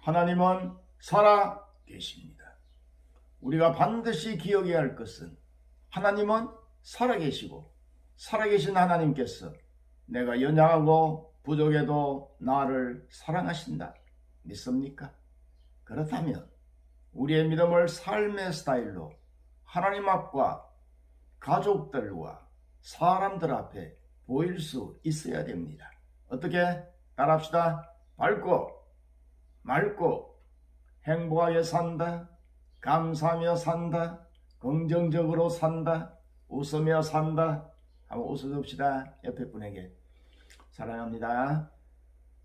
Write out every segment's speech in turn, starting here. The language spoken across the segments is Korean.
하나님은 살아 계십니다. 우리가 반드시 기억해야 할 것은 하나님은 살아 계시고 살아계신 하나님께서 내가 연약하고 부족해도 나를 사랑하신다. 믿습니까? 그렇다면 우리의 믿음을 삶의 스타일로 하나님 앞과 가족들과 사람들 앞에 보일 수 있어야 됩니다. 어떻게? 따라합시다. 밝고 맑고 행복하게 산다. 감사하며 산다. 긍정적으로 산다. 웃으며 산다. 한번 웃어줍시다. 옆에 분에게. 사랑합니다.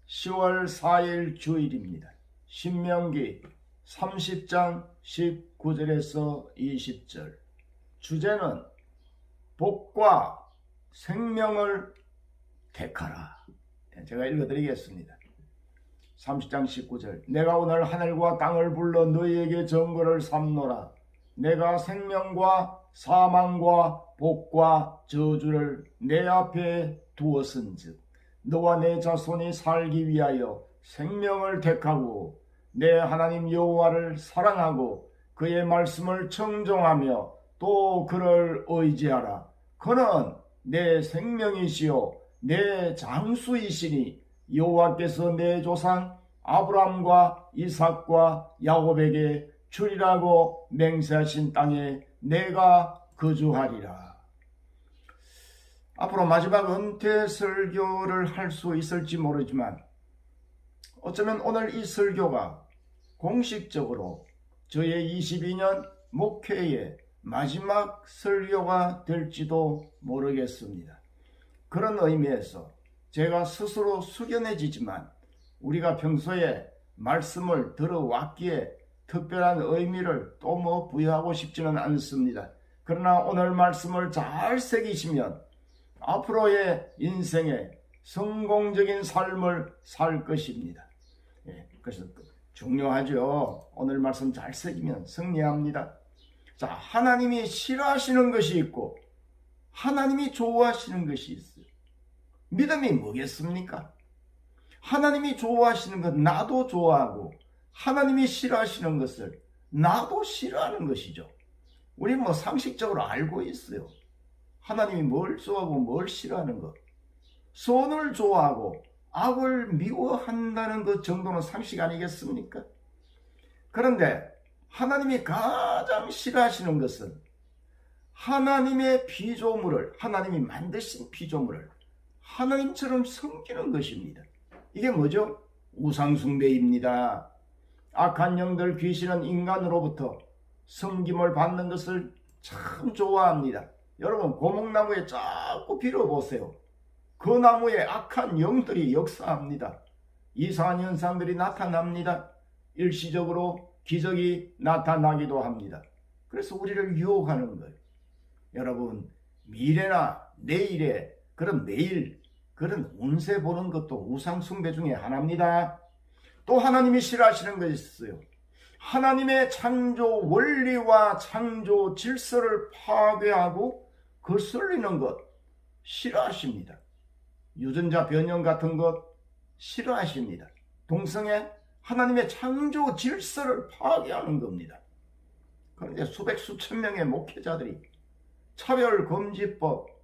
10월 4일 주일입니다. 신명기 30장 19절에서 20절. 주제는 복과 생명을 택하라. 제가 읽어드리겠습니다. 30장 19절. 내가 오늘 하늘과 땅을 불러 너희에게 정거를 삼노라. 내가 생명과 사망과 복과 저주를 내 앞에 두었은즉 너와 내 자손이 살기 위하여 생명을 택하고 내 하나님 여호와를 사랑하고 그의 말씀을 청종하며 또 그를 의지하라. 그는 내 생명이시요 내 장수이시니 여호와께서 내 조상 아브라함과 이삭과 야곱에게 주리라고 맹세하신 땅에 내가 거주하리라. 앞으로 마지막 은퇴 설교를 할 수 있을지 모르지만 어쩌면 오늘 이 설교가 공식적으로 저의 22년 목회의 마지막 설교가 될지도 모르겠습니다. 그런 의미에서 제가 스스로 숙연해지지만 우리가 평소에 말씀을 들어왔기에 특별한 의미를 또 부여하고 싶지는 않습니다. 그러나 오늘 말씀을 잘 새기시면 앞으로의 인생에 성공적인 삶을 살 것입니다. 그래서 중요하죠. 오늘 말씀 잘 새기면 승리합니다. 자, 하나님이 싫어하시는 것이 있고 하나님이 좋아하시는 것이 있어요. 믿음이 뭐겠습니까? 하나님이 좋아하시는 것 나도 좋아하고 하나님이 싫어하시는 것을 나도 싫어하는 것이죠. 우리 상식적으로 알고 있어요. 하나님이 뭘 좋아하고 뭘 싫어하는 것. 선을 좋아하고 악을 미워한다는 것 정도는 상식 아니겠습니까? 그런데 하나님이 가장 싫어하시는 것은 하나님의 피조물을, 하나님이 만드신 피조물을 하나님처럼 섬기는 것입니다. 이게 뭐죠? 우상숭배입니다. 악한 영들 귀신은 인간으로부터 섬김을 받는 것을 참 좋아합니다. 여러분 고목나무에 자꾸 빌어보세요. 그 나무에 악한 영들이 역사합니다. 이상한 현상들이 나타납니다. 일시적으로 기적이 나타나기도 합니다. 그래서 우리를 유혹하는 거예요. 여러분 미래나 내일에 그런 매일 그런 운세 보는 것도 우상숭배 중에 하나입니다. 또 하나님이 싫어하시는 것이 있어요. 하나님의 창조 원리와 창조 질서를 파괴하고 거슬리는 것 싫어하십니다. 유전자 변형 같은 것 싫어하십니다. 동성애 하나님의 창조 질서를 파괴하는 겁니다. 그런데 수백 수천 명의 목회자들이 차별금지법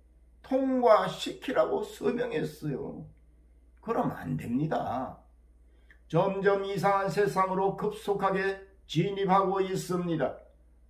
통과시키라고 서명했어요. 그러면 안 됩니다. 점점 이상한 세상으로 급속하게 진입하고 있습니다.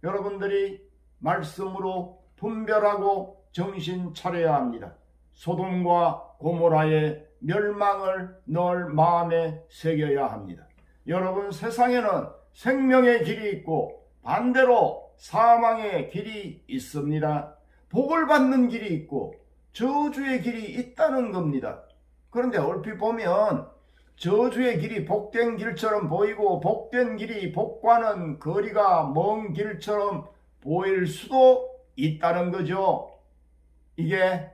여러분들이 말씀으로 분별하고 정신 차려야 합니다. 소돔과 고모라의 멸망을 늘 마음에 새겨야 합니다. 여러분 세상에는 생명의 길이 있고 반대로 사망의 길이 있습니다. 복을 받는 길이 있고 저주의 길이 있다는 겁니다. 그런데 얼핏 보면 저주의 길이 복된 길처럼 보이고 복된 길이 복과는 거리가 먼 길처럼 보일 수도 있다는 거죠. 이게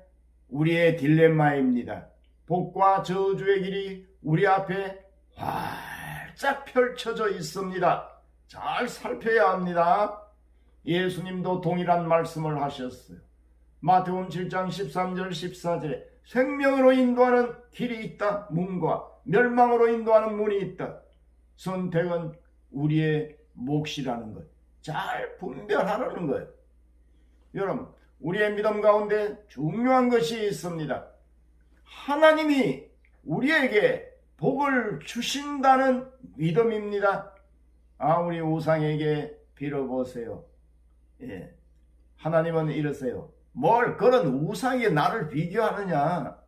우리의 딜레마입니다. 복과 저주의 길이 우리 앞에 활짝 펼쳐져 있습니다. 잘 살펴야 합니다. 예수님도 동일한 말씀을 하셨어요. 마태복음 7장 13절 14절에 생명으로 인도하는 길이 있다. 문과 멸망으로 인도하는 문이 있다. 선택은 우리의 몫이라는 것. 잘 분별하라는 거예요. 여러분, 우리의 믿음 가운데 중요한 것이 있습니다. 하나님이 우리에게 복을 주신다는 믿음입니다. 우리 우상에게 빌어보세요. 예. 하나님은 이러세요. 뭘 그런 우상이 나를 비교하느냐?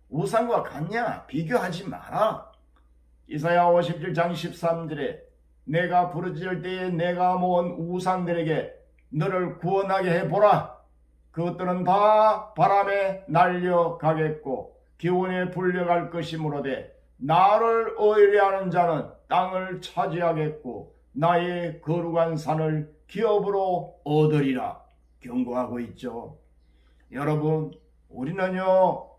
우상과 같냐? 비교하지 마라. 이사야 57장 13절에 내가 부르짖을 때에 내가 모은 우상들에게 너를 구원하게 해보라. 그것들은 다 바람에 날려가겠고 기온에 불려갈 것이므로되 나를 의뢰하는 자는 땅을 차지하겠고 나의 거룩한 산을 기업으로 얻으리라 경고하고 있죠. 여러분, 우리는요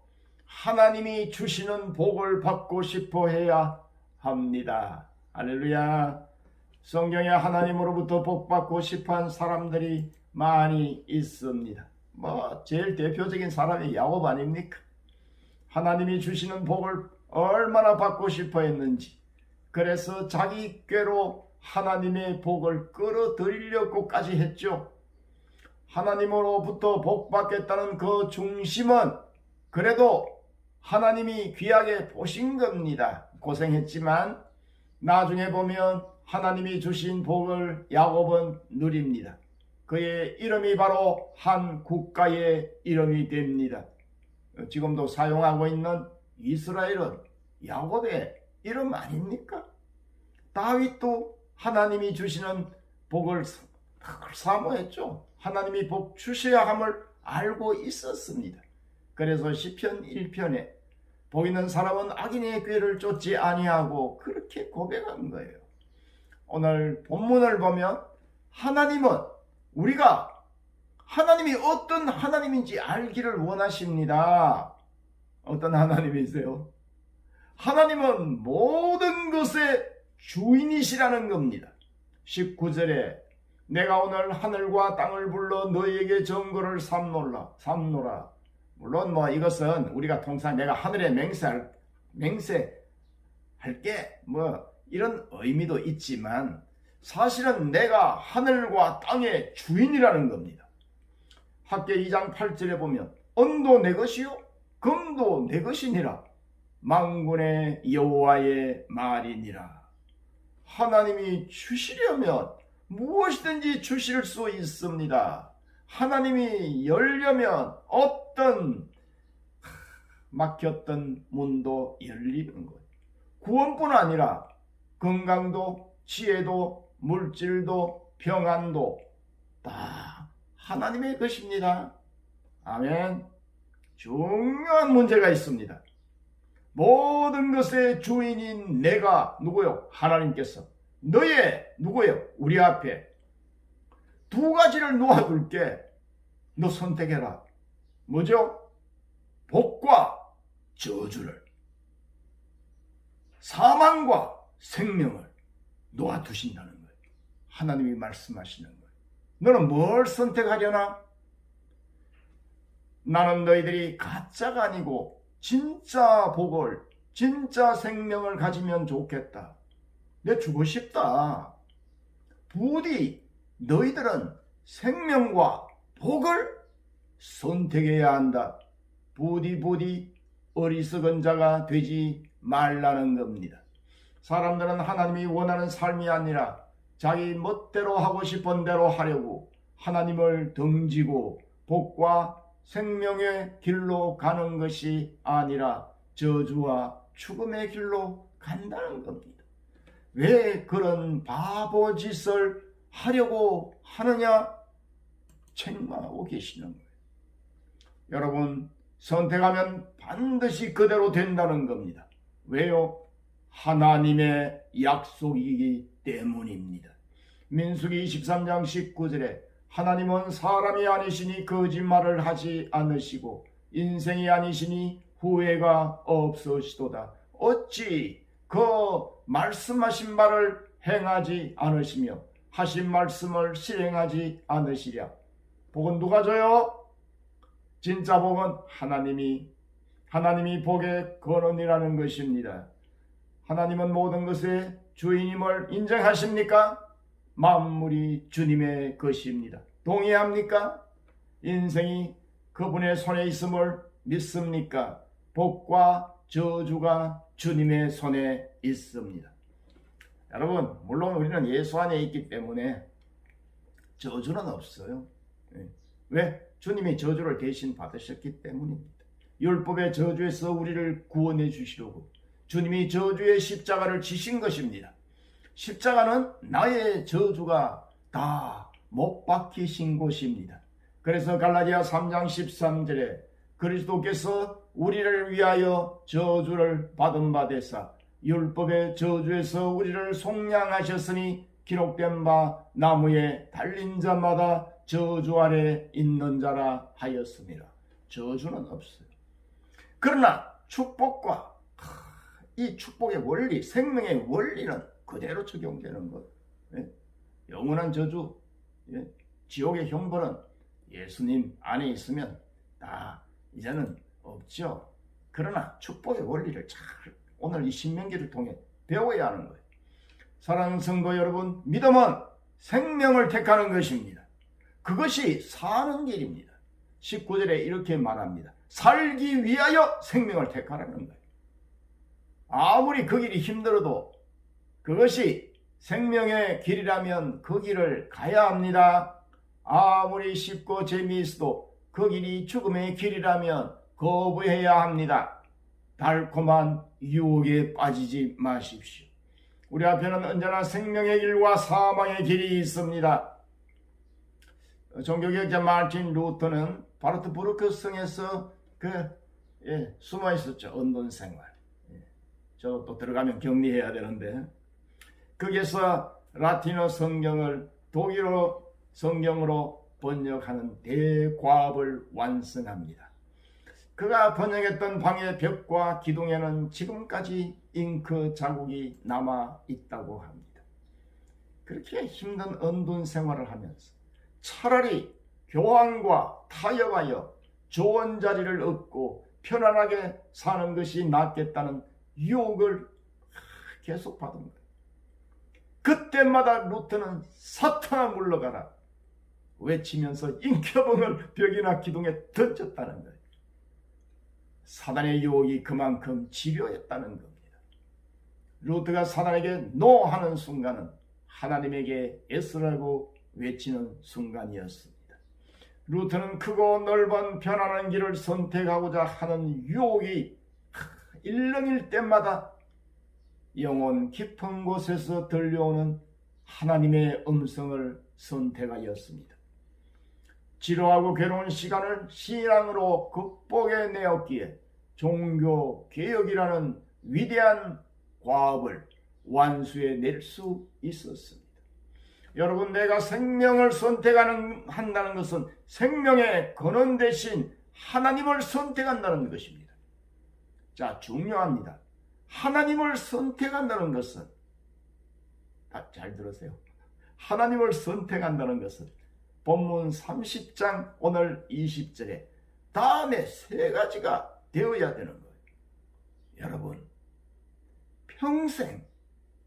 하나님이 주시는 복을 받고 싶어 해야 합니다. 할렐루야. 성경에 하나님으로부터 복 받고 싶어하는 사람들이 많이 있습니다. 제일 대표적인 사람이 야곱 아닙니까? 하나님이 주시는 복을 얼마나 받고 싶어 했는지, 그래서 자기 꾀로 하나님의 복을 끌어들이려고까지 했죠. 하나님으로부터 복 받겠다는 그 중심은 그래도 하나님이 귀하게 보신 겁니다. 고생했지만 나중에 보면 하나님이 주신 복을 야곱은 누립니다. 그의 이름이 바로 한 국가의 이름이 됩니다. 지금도 사용하고 있는 이스라엘은 야곱의 이름 아닙니까? 다윗도 하나님이 주시는 복을 사모했죠. 하나님이 복 주셔야 함을 알고 있었습니다. 그래서 시편 1편에 복 있는 사람은 악인의 꾀를 쫓지 아니하고 그렇게 고백한 거예요. 오늘 본문을 보면 하나님은 우리가 하나님이 어떤 하나님인지 알기를 원하십니다. 어떤 하나님이세요? 하나님은 모든 것의 주인이시라는 겁니다. 19절에 내가 오늘 하늘과 땅을 불러 너희에게 정거를 삼노라. 물론 이것은 우리가 통상 내가 하늘에 맹세할게 이런 의미도 있지만 사실은 내가 하늘과 땅의 주인이라는 겁니다. 학개 2장 8절에 보면 언도 내 것이요 금도 내 것이니라 만군의 여호와의 말이니라. 하나님이 주시려면 무엇이든지 주실 수 있습니다. 하나님이 열려면 어떤 막혔던 문도 열리는 거예요. 구원뿐 아니라 건강도 지혜도 물질도 평안도 다 하나님의 것입니다. 아멘. 중요한 문제가 있습니다. 모든 것의 주인인 내가 누구요? 하나님께서 너의 누구요? 우리 앞에 두 가지를 놓아둘게. 너 선택해라. 뭐죠? 복과 저주를, 사망과 생명을 놓아두신다는 거예요. 하나님이 말씀하시는 거예요. 너는 뭘 선택하려나? 나는 너희들이 가짜가 아니고 진짜 복을, 진짜 생명을 가지면 좋겠다. 내 주고 싶다. 부디 너희들은 생명과 복을 선택해야 한다. 부디 어리석은 자가 되지 말라는 겁니다. 사람들은 하나님이 원하는 삶이 아니라 자기 멋대로 하고 싶은 대로 하려고 하나님을 등지고 복과 생명의 길로 가는 것이 아니라 저주와 죽음의 길로 간다는 겁니다. 왜 그런 바보짓을 하려고 하느냐? 책망하고 계시는 거예요. 여러분, 선택하면 반드시 그대로 된다는 겁니다. 왜요? 하나님의 약속이기 때문입니다. 민수기 23장 19절에 하나님은 사람이 아니시니 거짓말을 하지 않으시고 인생이 아니시니 후회가 없으시도다. 어찌 그 말씀하신 바를 행하지 않으시며 하신 말씀을 실행하지 않으시랴. 복은 누가 줘요? 진짜 복은 하나님이 복의 근원이라는 것입니다. 하나님은 모든 것의 주인임을 인정하십니까? 만물이 주님의 것입니다. 동의합니까? 인생이 그분의 손에 있음을 믿습니까? 복과 저주가 주님의 손에 있습니다. 여러분, 물론 우리는 예수 안에 있기 때문에 저주는 없어요. 왜? 주님이 저주를 대신 받으셨기 때문입니다. 율법의 저주에서 우리를 구원해 주시려고 주님이 저주의 십자가를 지신 것입니다. 십자가는 나의 저주가 다 못 박히신 곳입니다. 그래서 갈라디아 3장 13절에 그리스도께서 우리를 위하여 저주를 받은 바 되사 율법의 저주에서 우리를 속량하셨으니 기록된 바 나무에 달린 자마다 저주 아래 있는 자라 하였습니다. 저주는 없어요. 그러나 축복과 이 축복의 원리, 생명의 원리는 그대로 적용되는 것. 영원한 저주, 지옥의 형벌은 예수님 안에 있으면 다 이제는 없죠. 그러나 축복의 원리를 잘 오늘 이 신명기를 통해 배워야 하는 거예요. 사랑하는 성도 여러분, 믿음은 생명을 택하는 것입니다. 그것이 사는 길입니다. 19절에 이렇게 말합니다. 살기 위하여 생명을 택하라는 거예요. 아무리 그 길이 힘들어도 그것이 생명의 길이라면 그 길을 가야 합니다. 아무리 쉽고 재미있어도 그 길이 죽음의 길이라면 거부해야 합니다. 달콤한 유혹에 빠지지 마십시오. 우리 앞에는 언제나 생명의 길과 사망의 길이 있습니다. 종교개혁자 마틴 루터는 바르트부르크 성에서 숨어 있었죠. 언돈 생활. 저도 또 들어가면 격리해야 되는데 거기에서 라틴어 성경을 독일어 성경으로 번역하는 대과업을 완성합니다. 그가 번역했던 방의 벽과 기둥에는 지금까지 잉크 자국이 남아 있다고 합니다. 그렇게 힘든 언둔 생활을 하면서 차라리 교황과 타협하여 좋은 자리를 얻고 편안하게 사는 것이 낫겠다는 유혹을 계속 받은 거예요. 그때마다 루터는 사탄아 물러가라 외치면서 잉켜봉을 벽이나 기둥에 던졌다는 거예요. 사단의 유혹이 그만큼 지려했다는 겁니다. 루터가 사단에게 노하는 순간은 하나님에게 애쓰라고 외치는 순간이었습니다. 루터는 크고 넓은 편안한 길을 선택하고자 하는 유혹이 일렁일 때마다 영혼 깊은 곳에서 들려오는 하나님의 음성을 선택하였습니다. 지루하고 괴로운 시간을 신앙으로 극복해내었기에 종교개혁이라는 위대한 과업을 완수해낼 수 있었습니다. 여러분, 내가 생명을 선택한다는 것은 생명의 근원 대신 하나님을 선택한다는 것입니다. 자, 중요합니다. 하나님을 선택한다는 것은, 잘 들으세요. 하나님을 선택한다는 것은 본문 30장 오늘 20절에 다음에 세 가지가 되어야 되는 거예요. 여러분, 평생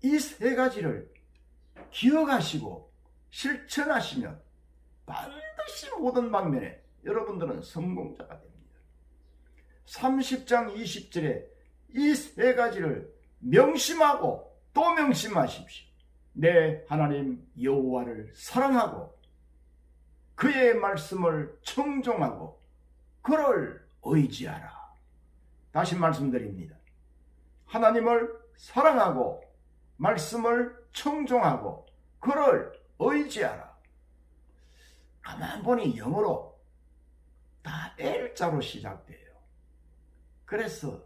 이 세 가지를 기억하시고 실천하시면 반드시 모든 방면에 여러분들은 성공자가 됩니다. 30장 20절에 이 세 가지를 명심하고 또 명심하십시오. 내 하나님 여호와를 사랑하고 그의 말씀을 청종하고 그를 의지하라. 다시 말씀드립니다. 하나님을 사랑하고 말씀을 청종하고 그를 의지하라. 가만 보니 영어로 다 L자로 시작돼요. 그래서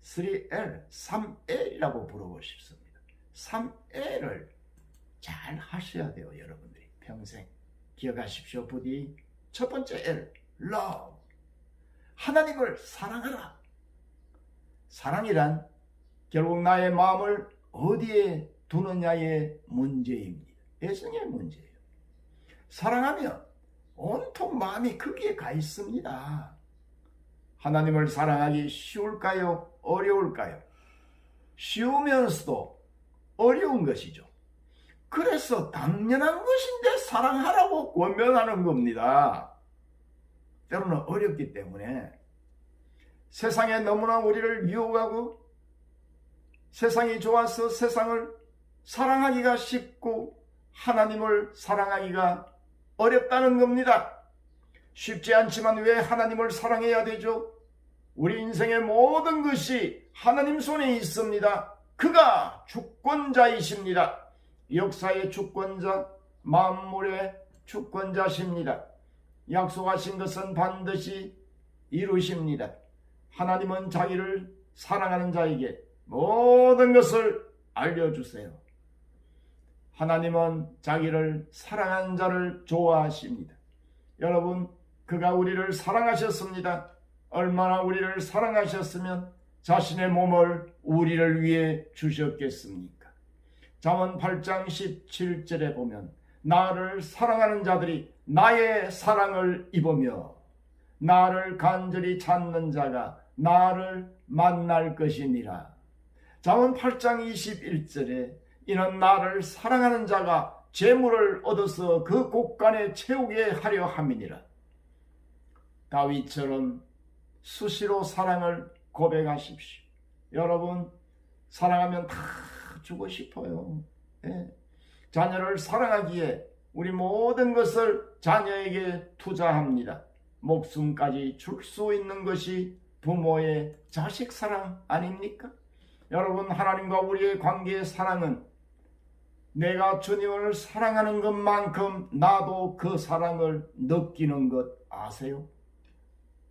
3L, 3L이라고 부르고 싶습니다. 3L을 잘 하셔야 돼요. 여러분들이 평생 기억하십시오. 부디 첫 번째 L, love. 하나님을 사랑하라. 사랑이란 결국 나의 마음을 어디에 두느냐의 문제입니다. 애정의 문제예요. 사랑하면 온통 마음이 거기에 가 있습니다. 하나님을 사랑하기 쉬울까요? 어려울까요? 쉬우면서도 어려운 것이죠. 그래서 당연한 것인데 사랑하라고 권면하는 겁니다. 때로는 어렵기 때문에 세상에 너무나 우리를 유혹하고 세상이 좋아서 세상을 사랑하기가 쉽고 하나님을 사랑하기가 어렵다는 겁니다. 쉽지 않지만 왜 하나님을 사랑해야 되죠? 우리 인생의 모든 것이 하나님 손에 있습니다. 그가 주권자이십니다. 역사의 주권자, 만물의 주권자십니다. 약속하신 것은 반드시 이루십니다. 하나님은 자기를 사랑하는 자에게 모든 것을 알려주세요. 하나님은 자기를 사랑하는 자를 좋아하십니다. 여러분, 그가 우리를 사랑하셨습니다. 얼마나 우리를 사랑하셨으면 자신의 몸을 우리를 위해 주셨겠습니까? 잠언 8장 17절에 보면 나를 사랑하는 자들이 나의 사랑을 입으며 나를 간절히 찾는 자가 나를 만날 것이니라. 잠언 8장 21절에 이는 나를 사랑하는 자가 재물을 얻어서 그 곳간에 채우게 하려 함이니라. 다윗처럼 수시로 사랑을 고백하십시오. 여러분, 사랑하면 다 주고 싶어요. 네. 자녀를 사랑하기에 우리 모든 것을 자녀에게 투자합니다. 목숨까지 줄 수 있는 것이 부모의 자식 사랑 아닙니까? 여러분, 하나님과 우리의 관계의 사랑은 내가 주님을 사랑하는 것만큼 나도 그 사랑을 느끼는 것 아세요?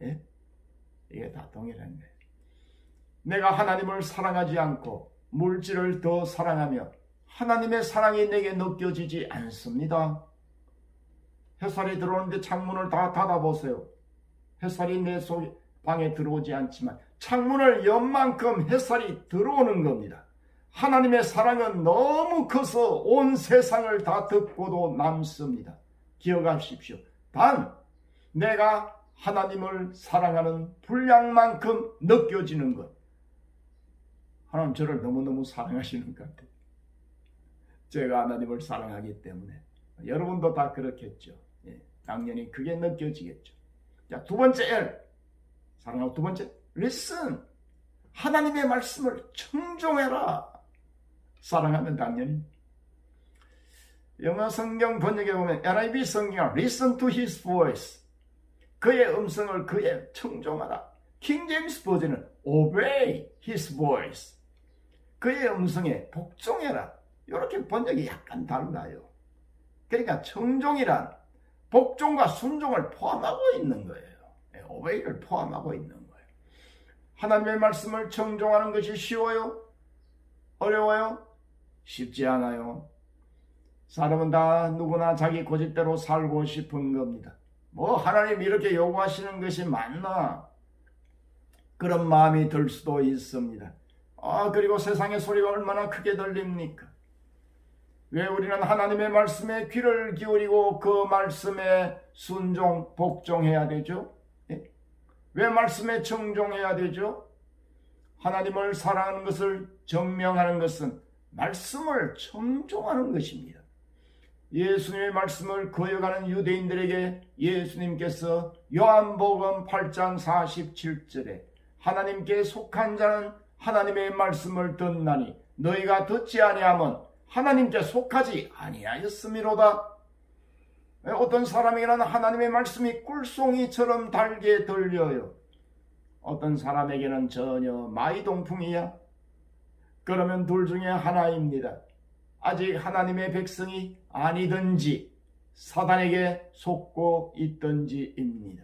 예? 이게 다 동일한 거예요. 내가 하나님을 사랑하지 않고 물질을 더 사랑하며 하나님의 사랑이 내게 느껴지지 않습니다. 햇살이 들어오는데 창문을 다 닫아보세요. 햇살이 내 방에 들어오지 않지만 창문을 연 만큼 햇살이 들어오는 겁니다. 하나님의 사랑은 너무 커서 온 세상을 다 덮고도 남습니다. 기억하십시오. 단 내가 하나님을 사랑하는 분량만큼 느껴지는 것. 하나님 저를 너무너무 사랑하시는 것 같아요. 제가 하나님을 사랑하기 때문에. 여러분도 다 그렇겠죠. 예, 당연히 그게 느껴지겠죠. 자, 두 번째 L. 사랑하고 두 번째, listen. 하나님의 말씀을 청종해라. 사랑하면 당연히. 영어 성경 번역에 보면 NIV 성경 listen to his voice. 그의 음성을 그의 청종하라. 킹 제임스 버전은 obey his voice. 그의 음성에 복종해라. 이렇게 번역이 약간 달라요. 그러니까 청종이란 복종과 순종을 포함하고 있는 거예요. obey를 포함하고 있는 거예요. 하나님의 말씀을 청종하는 것이 쉬워요? 어려워요? 쉽지 않아요. 사람은 다 누구나 자기 고집대로 살고 싶은 겁니다. 뭐 하나님 이렇게 요구하시는 것이 맞나? 그런 마음이 들 수도 있습니다. 그리고 세상의 소리가 얼마나 크게 들립니까? 왜 우리는 하나님의 말씀에 귀를 기울이고 그 말씀에 순종, 복종해야 되죠? 왜 말씀에 청종해야 되죠? 하나님을 사랑하는 것을 증명하는 것은 말씀을 청종하는 것입니다. 예수님의 말씀을 거역하는 유대인들에게 예수님께서 요한복음 8장 47절에 하나님께 속한 자는 하나님의 말씀을 듣나니 너희가 듣지 아니하면 하나님께 속하지 아니하였음이로다. 어떤 사람에게는 하나님의 말씀이 꿀송이처럼 달게 들려요. 어떤 사람에게는 전혀 마이동풍이야. 그러면 둘 중에 하나입니다. 아직 하나님의 백성이 아니든지 사단에게 속고 있든지입니다.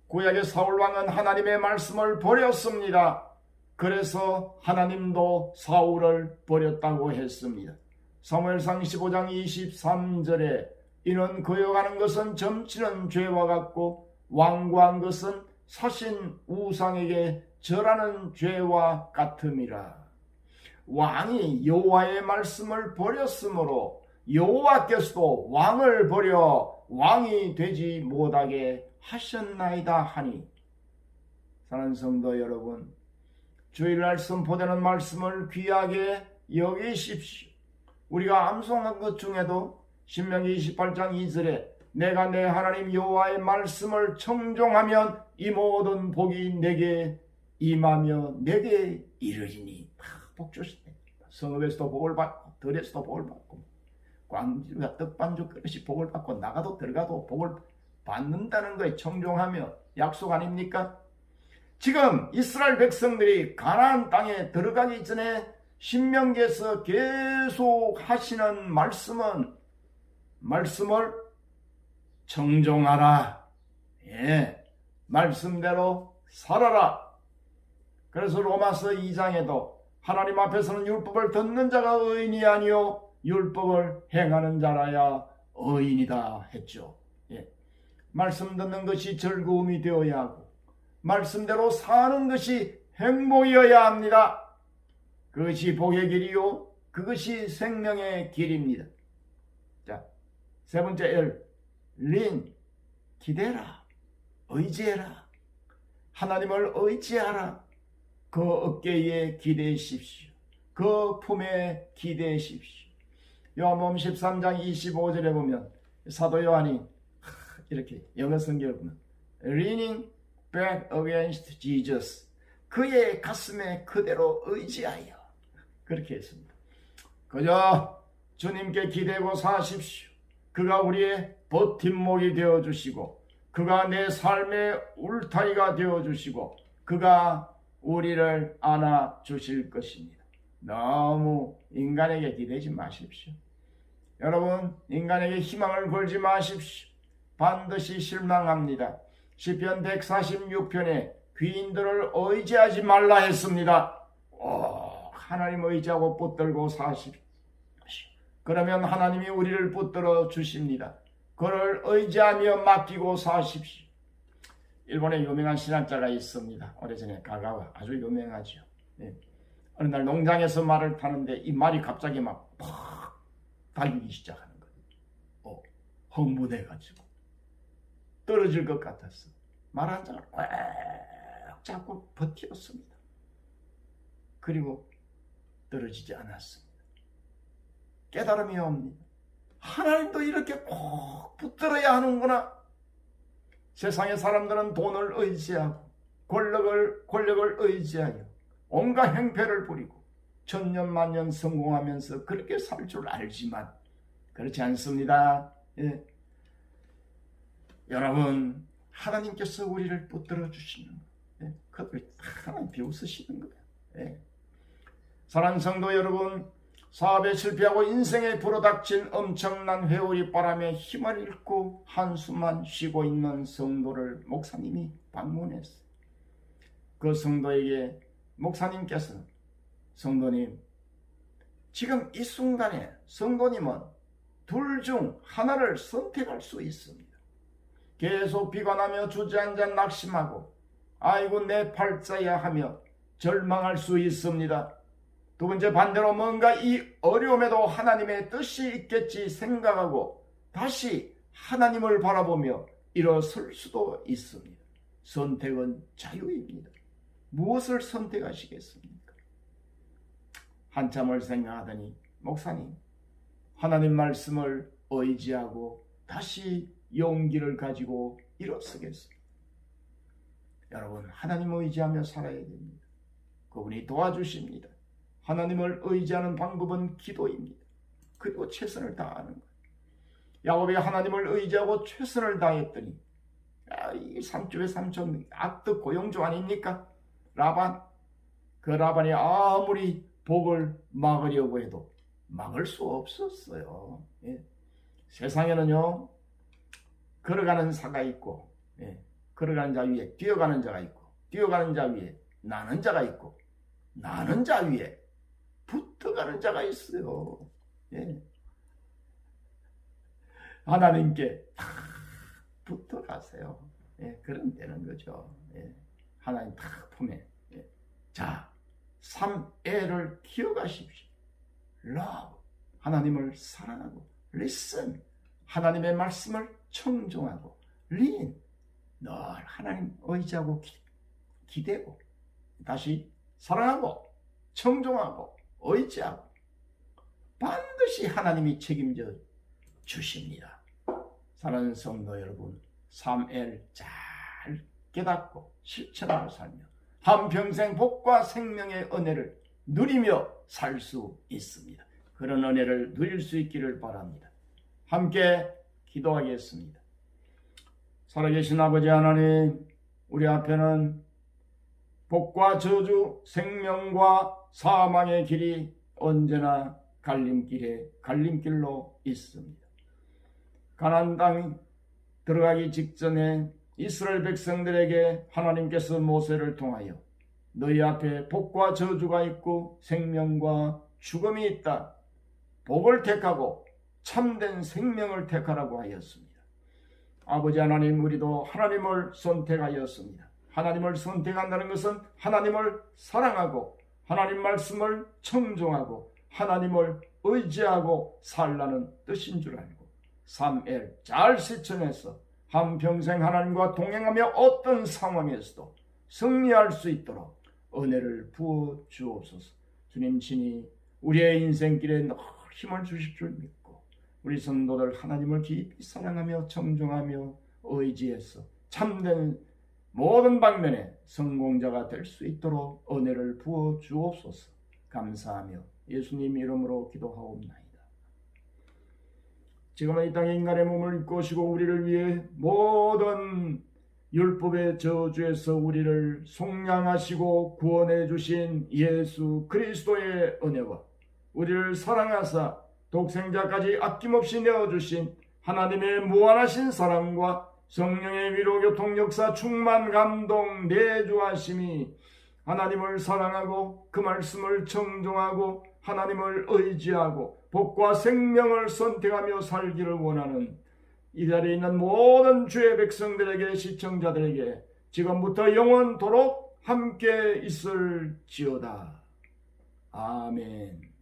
구약의 사울왕은 하나님의 말씀을 버렸습니다. 그래서 하나님도 사울을 버렸다고 했습니다. 사무엘상 15장 23절에 이는 거역하는 것은 점치는 죄와 같고 완고한 것은 사신 우상에게 절하는 죄와 같음이라. 왕이 여호와의 말씀을 버렸으므로 여호와께서도 왕을 버려 왕이 되지 못하게 하셨나이다 하니. 사랑하는 성도 여러분, 주일날 선포되는 말씀을 귀하게 여기십시오. 우리가 암송한 것 중에도 신명기 28장 2절에 내가 내 하나님 여호와의 말씀을 청종하면 이 모든 복이 내게 임하며 내게 이르리니. 복 주시네. 성읍에서도 복을 받고 들에서도 복을 받고 광주가 떡반죽 그릇이 복을 받고 나가도 들어가도 복을 받는다는 거에 청종하며 약속 아닙니까? 지금 이스라엘 백성들이 가나안 땅에 들어가기 전에 신명기에서 계속 하시는 말씀을 청종하라. 말씀대로 살아라. 그래서 로마서 2장에도 하나님 앞에서는 율법을 듣는 자가 의인이 아니요 율법을 행하는 자라야 의인이다 했죠. 말씀 듣는 것이 즐거움이 되어야 하고 말씀대로 사는 것이 행복이어야 합니다. 그것이 복의 길이요 그것이 생명의 길입니다. 자, 세 번째 L, 린, 기대라, 의지해라. 하나님을 의지하라. 그 어깨에 기대십시오. 그 품에 기대십시오. 요한복음 13장 25절에 보면 사도 요한이 이렇게 영어 성경을 보면 leaning back against Jesus, 그의 가슴에 그대로 의지하여, 그렇게 했습니다. 그저 주님께 기대고 사십시오. 그가 우리의 버팀목이 되어주시고 그가 내 삶의 울타리가 되어주시고 그가 우리를 안아주실 것입니다. 너무 인간에게 기대지 마십시오. 여러분, 인간에게 희망을 걸지 마십시오. 반드시 실망합니다. 시편 146편에 귀인들을 의지하지 말라 했습니다. 하나님 의지하고 붙들고 사십시오. 그러면 하나님이 우리를 붙들어 주십니다. 그를 의지하며 맡기고 사십시오. 일본에 유명한 신학자가 있습니다. 오래전에 가가와, 아주 유명하죠. 어느 날 농장에서 말을 타는데 이 말이 갑자기 막 팍 달리기 시작하는 거예요. 흥분해가지고 떨어질 것 같았어. 말 한 장을 꽉 잡고 버텼습니다. 그리고 떨어지지 않았습니다. 깨달음이 옵니다. 하나님도 이렇게 꼭 붙들어야 하는구나. 세상의 사람들은 돈을 의지하고 권력을 의지하여 온갖 행패를 부리고 천년만년 성공하면서 그렇게 살 줄 알지만 그렇지 않습니다. 여러분, 하나님께서 우리를 붙들어 주시는 거예요. 그걸 하나님 비웃으시는 거예요. 사랑하는 성도 여러분, 사업에 실패하고 인생에 불어닥친 엄청난 회오리 바람에 힘을 잃고 한숨만 쉬고 있는 성도를 목사님이 방문했어요. 그 성도에게 목사님께서 성도님, 지금 이 순간에 성도님은 둘 중 하나를 선택할 수 있습니다. 계속 비관하며 주저앉아 낙심하고 아이고 내 팔자야 하며 절망할 수 있습니다. 두 번째, 반대로 뭔가 이 어려움에도 하나님의 뜻이 있겠지 생각하고 다시 하나님을 바라보며 일어설 수도 있습니다. 선택은 자유입니다. 무엇을 선택하시겠습니까? 한참을 생각하더니 목사님, 하나님 말씀을 의지하고 다시 용기를 가지고 일어서겠습니다. 여러분, 하나님을 의지하며 살아야 됩니다. 그분이 도와주십니다. 하나님을 의지하는 방법은 기도입니다. 그리고 최선을 다하는 거예요. 야곱이 하나님을 의지하고 최선을 다했더니 이 삼촌의 삼촌 악덕 고용주 아닙니까? 라반. 그 라반이 아무리 복을 막으려고 해도 막을 수 없었어요. 세상에는요, 걸어가는 사가 있고, 걸어가는 자 위에 뛰어가는 자가 있고, 뛰어가는 자 위에 나는 자가 있고, 나는 자 위에 붙어가는 자가 있어요. 하나님께 붙어가세요. 그럼 되는 거죠. 하나님 탁 품에. 자, 3L을 기억하십시오. Love, 하나님을 사랑하고, Listen, 하나님의 말씀을 청종하고, Lean, 늘 하나님 의지하고 기대고, 다시 사랑하고 청종하고 의지하고 반드시 하나님이 책임져 주십니다. 사랑하는 성도 여러분, 삶을 잘 깨닫고 실천하고 살며 한평생 복과 생명의 은혜를 누리며 살 수 있습니다. 그런 은혜를 누릴 수 있기를 바랍니다. 함께 기도하겠습니다. 살아계신 아버지 하나님, 우리 앞에는 복과 저주, 생명과 사망의 길이 언제나 갈림길로 있습니다. 가나안 땅 들어가기 직전에 이스라엘 백성들에게 하나님께서 모세를 통하여 너희 앞에 복과 저주가 있고 생명과 죽음이 있다. 복을 택하고 참된 생명을 택하라고 하였습니다. 아버지 하나님, 우리도 하나님을 선택하였습니다. 하나님을 선택한다는 것은 하나님을 사랑하고 하나님 말씀을 청종하고 하나님을 의지하고 살라는 뜻인 줄 알고 삶을 잘 실천해서 한평생 하나님과 동행하며 어떤 상황에서도 승리할 수 있도록 은혜를 부어 주옵소서. 주님 친히 우리의 인생길에 늘 힘을 주실 줄 믿고 우리 성도들 하나님을 깊이 사랑하며 청종하며 의지해서 참된 모든 방면에 성공자가 될 수 있도록 은혜를 부어 주옵소서. 감사하며 예수님 이름으로 기도하옵나이다. 지금은 이 땅에 인간의 몸을 입고 오시고 우리를 위해 모든 율법의 저주에서 우리를 속량하시고 구원해 주신 예수 그리스도의 은혜와 우리를 사랑하사 독생자까지 아낌없이 내어주신 하나님의 무한하신 사랑과 성령의 위로 교통 역사 충만 감동 내주하심이 하나님을 사랑하고 그 말씀을 청종하고 하나님을 의지하고 복과 생명을 선택하며 살기를 원하는 이 자리에 있는 모든 주의 백성들에게 시청자들에게 지금부터 영원토록 함께 있을지어다. 아멘.